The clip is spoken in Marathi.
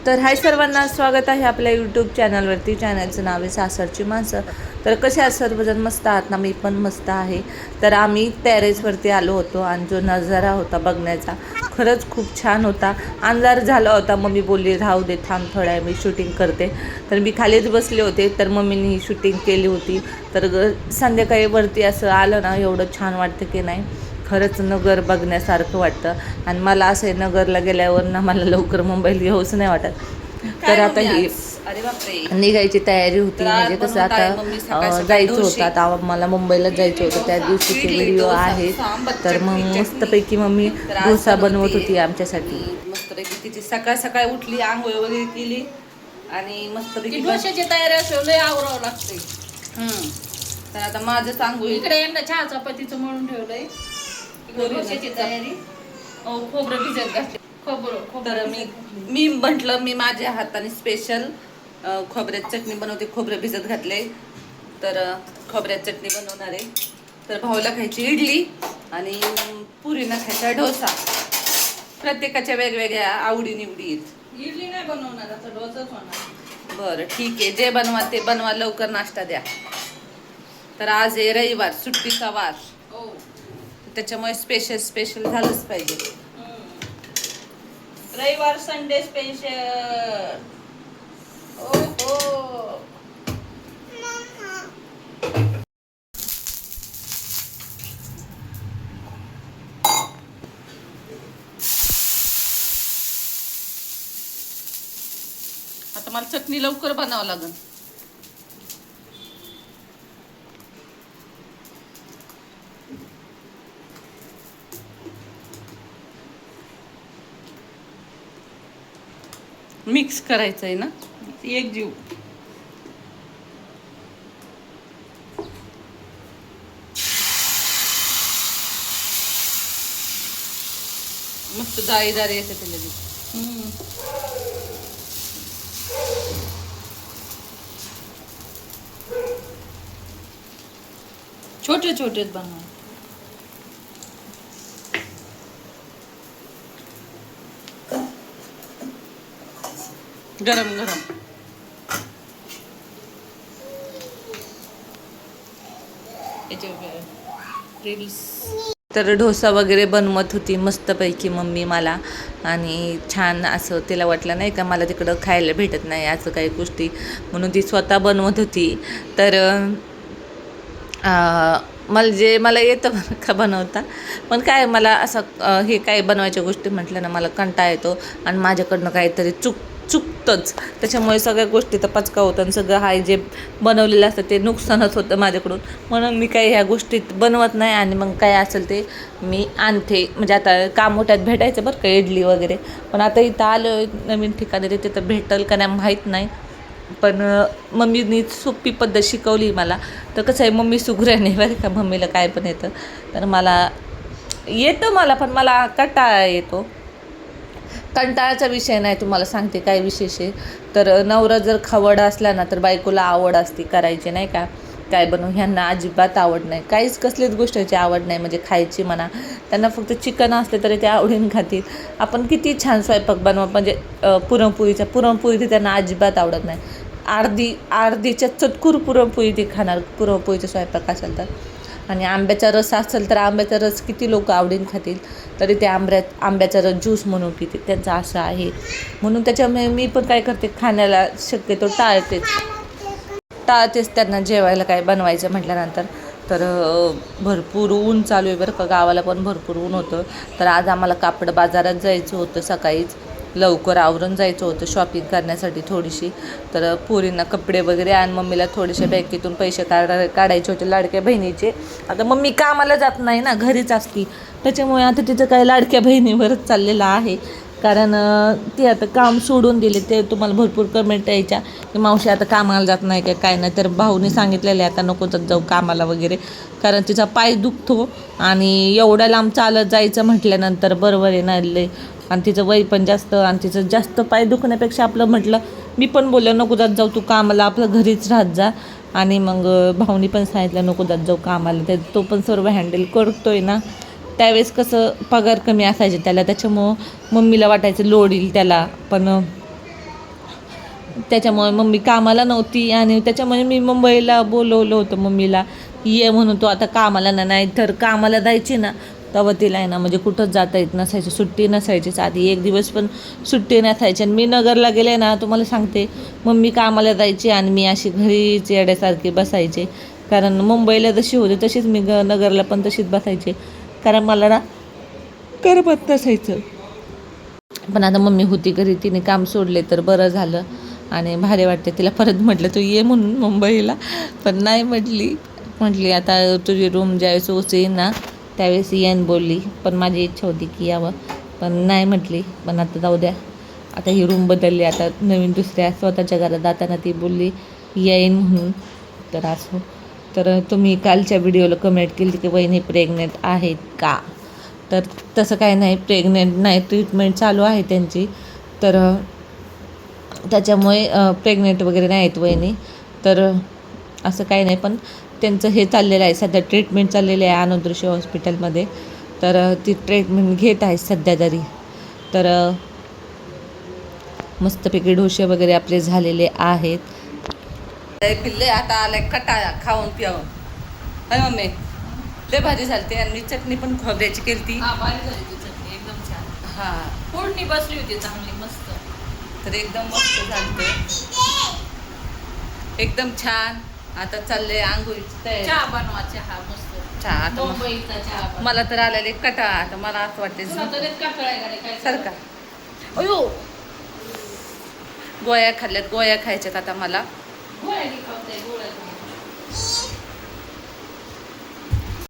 तर हाय सर्वांना, स्वागत आहे आपल्या यूट्यूब चॅनलवरती. चॅनलचं नाव आहे सासरची माणसं. तर कसे आहात सर्वजण? मस्त आहात ना? मी पण मस्त आहे. तर आम्ही टेरेसवरती आलो होतो आणि जो नजारा होता बघण्याचा खरंच खूप छान होता. अंधार झाला होता. मम्मी बोलली राहू दे, थांब थोड्या वेळ मी शूटिंग करते. तर मी खालीच बसले होते, तर मम्मीने ही शूटिंग केली होती. तर संध्याकाळी वरती असं आलं ना, एवढं छान वाटतं की नाही. खरंच नगर बघण्यासारखं वाटतं. आणि मला असं आहे, नगरला गेल्यावर ना मला लवकर मुंबईला येऊच नाही वाटत. तर आता ही अरे बापरे, निघायची तयारी होती. म्हणजे कसं आता जायचं होतं, आता मला मुंबईला जायचं होतं. त्या दिवशीचे व्हिडिओ आहेत. तर मग मस्तपैकी मम्मी डोसा बनवत होती आमच्यासाठी. मस्तपैकी तिची सकाळ सकाळ उठली, आंघोळ वगैरे केली आणि मस्तपैकी डोशाची तयारी असं लय आवरावं लागते. तर आता माझं आंघोळ इकडे यांना चहा चपातीचं म्हणून ठेवलंय. डोशाची तयारी खोबरं भिजत घातले. तर मी म्हटलं मी माझ्या हाताने स्पेशल खोबऱ्याची चटणी बनवते. खोबरं भिजत घातले, तर खोबऱ्याची चटणी बनवणार आहे. तर भाऊला खायची इडली आणि पुरीला खायचा डोसा. प्रत्येकाच्या वेगवेगळ्या आवडी निवडी आहेत. इडली नाही बनवणार, आता डोसाच होणार. बरं ठीक आहे, जे बनवा ते बनवा, लवकर नाश्ता द्या. तर आज आहे रविवार, सुट्टीचा वार. त्याच्यामुळे स्पेशल झालंच पाहिजे. रविवार संडे स्पेशल. ओहो, आता मला चटणी लवकर बनावं लागेल. मिक्स करायचं आहे ना, एक जीव. मस्त जाळीदार येते ते लगेच. छोटे छोटेच बनवा. गरम गरम. तर डोसा वगैरे बनवत होती मस्तपैकी मम्मी मला. आणि छान असं तिला वाटलं नाही का मला तिकडं खायला भेटत नाही असं काही गोष्टी, म्हणून ती स्वतः बनवत होती. तर मला येतं का बनवता, पण काय मला असं हे काय बनवायच्या गोष्टी म्हटलं ना मला कंटाळा येतो आणि माझ्याकडनं काहीतरी चुकतंच. त्याच्यामुळे सगळ्या गोष्टी तर पचका होतं आणि सगळं हाय जे बनवलेलं असतं ते नुकसानच होतं माझ्याकडून. म्हणून मी काही ह्या गोष्टीत बनवत नाही आणि मग काय असेल ते मी आणते. म्हणजे आता कामोट्यात भेटायचं बरं का इडली वगैरे, पण आता इथं आलं नवीन ठिकाणी तिथे तर भेटेल का नाही माहीत नाही. पण मम्मीनी सोपी पद्धत शिकवली मला. तर कसं आहे, मम्मी सुगऱ्याने बरं का, मम्मीला काय पण येतं. तर मला पण मला कंटाळा येतो. कंटाळाचा विषय नाही, तुम्हाला सांगते काय विशेष आहे. तर नवरा जर खवड असला ना तर बायकोला आवड असते करायची, नाही का. काय बनवू, ह्यांना अजिबात आवड नाही, काहीच कसलीच गोष्टीची आवड नाही. म्हणजे खायची म्हणा, त्यांना फक्त चिकन असते तरी ते आवडीने खातील. आपण किती छान स्वयंपाक बनवा, म्हणजे पुरणपोळी त्यांना अजिबात आवडत नाही. अर्धीच्या चतकुर पुरणपोळी ती खाणार, पुरणपोळीचा स्वयंपाक असेल तर. आणि आंब्याचा रस असेल तर आंब्याचा रस किती लोक आवडीने खातील, तरी ते आंब्याचा रस ज्यूस म्हणून पिते, त्यांचं असं आहे. म्हणून त्याच्यामुळे मी पण काय करते, खाण्याला शक्यतो टाळतेच त्यांना जेवायला काय बनवायचं म्हटल्यानंतर. तर भरपूर ऊन चालू आहे बरं का, गावाला पण भरपूर ऊन होतं. तर आज आम्हाला कापड बाजारात जायचं होतं, सकाळीच लवकर आवरून जायचं होतं शॉपिंग करण्यासाठी थोडीशी. तर पोरींना कपडे वगैरे आणि मम्मीला थोडेसे बँकेतून पैसे काढायचे होते लाडक्या बहिणीचे. आता मम्मी कामाला जात नाही ना, घरीच असती. त्याच्यामुळे आता तिचं काही लाडक्या बहिणीवरच चाललेलं आहे. कारण ती आता काम सोडून दिले. ते तुम्हाला भरपूर कमेंट यायच्या की मावशी आता कामाला जात नाही काय नाही. तर भाऊने सांगितलेलं आहे आता नकोच जाऊ कामाला वगैरे, कारण तिचा पाय दुखतो आणि एवढ्या लांब चालत जायचं म्हटल्यानंतर बरोबर आहे ना लय. आणि तिचं वय पण जास्त, आणि तिचं जास्त पाय दुखण्यापेक्षा आपलं म्हटलं, मी पण बोललो नको जात जाऊ तू कामाला, आपलं घरीच राहत जा. आणि मग भाऊनी पण सांगितलं नको जात जाऊ कामाला. ते तो पण सर्व हँडल करतोय ना. त्यावेळेस कसं पगार कमी असायचे त्याला, त्याच्यामुळं मम्मीला वाटायचं लोड येईल त्याला. पण त्याच्यामुळे मम्मी कामाला नव्हती आणि त्याच्यामुळे मी मुंबईला बोलवलं होतं मम्मीला, ये म्हणून. तो आता कामाला नाही तर कामाला जायची ना तेव्हा तिला आहे ना म्हणजे कुठंच जाता येत नसायचं, सुट्टी नसायचीच आधी, एक दिवस पण सुट्टी नसायची. आणि मी नगरला गेले ना तुम्हाला सांगते, मम्मी कामाला जायची आणि मी अशी घरीच येड्यासारखी बसायचे. कारण मुंबईला जशी होती तशीच मी नगरला पण तशीच बसायचे, कारण मला ना करमत नसायचं. पण आता मम्मी होती घरी, तिने काम सोडले तर बरं झालं आणि भारी वाटते. तिला परत म्हटलं तू ये म्हणून मुंबईला, पण नाही म्हटली आता तुझी रूम ज्यावेळेस उचेल ना त्यावेळेस येईन बोलली. पण माझी इच्छा होती की यावं, पण नाही म्हटली. पण आता जाऊ द्या, आता ही रूम बदलली, आता नवीन दुसऱ्या स्वतःच्या घरात जाताना ती बोलली येईन म्हणून. तर असो. तर तुम्ही कालच्या व्हिडिओला कमेंट केली की वहिनी प्रेग्नेंट आहेत का, तर तसं काही नाही, प्रेग्नेंट नाही, ट्रीटमेंट चालू आहे त्यांची. तर त्याच्यामुळे प्रेग्नेंट वगैरे नाही आहेत वहिनी, तर असं काही नाही. पण त्यांचं हे चाललेलं आहे सध्या, ट्रीटमेंट चाललेली आहे आनंदऋषी हॉस्पिटलमध्ये. तर ती ट्रीटमेंट घेत आहे सध्या तरी. तर मस्तपैकी डोसे वगैरे आपले झालेले आहेत. पिल्ले आता आले कटाळा खाऊन पिऊन. अरे मम्मी लय भाजी झालते आणि मी चटणी पण खोबऱ्याची केलती. भारी झाली ती चटणी, एकदम छान. हां, फोडणी बसली होती चांगली मस्त. तर एकदम मस्त झालतं, एकदम छान. आता चाललंय आंघोळीची तयारी. चहा बनवा, चहा मस्त. चहा आता मुंबईचा चहा बनवा. मला तर आलेले कटाळा. आता मला असं वाटते तुला तर इतका कळाय का नाही काय सरका. अयो गोळ्या खाल्ल्यात, गोळ्या खायच्यात आता मला. गोळ्या घे खाऊन.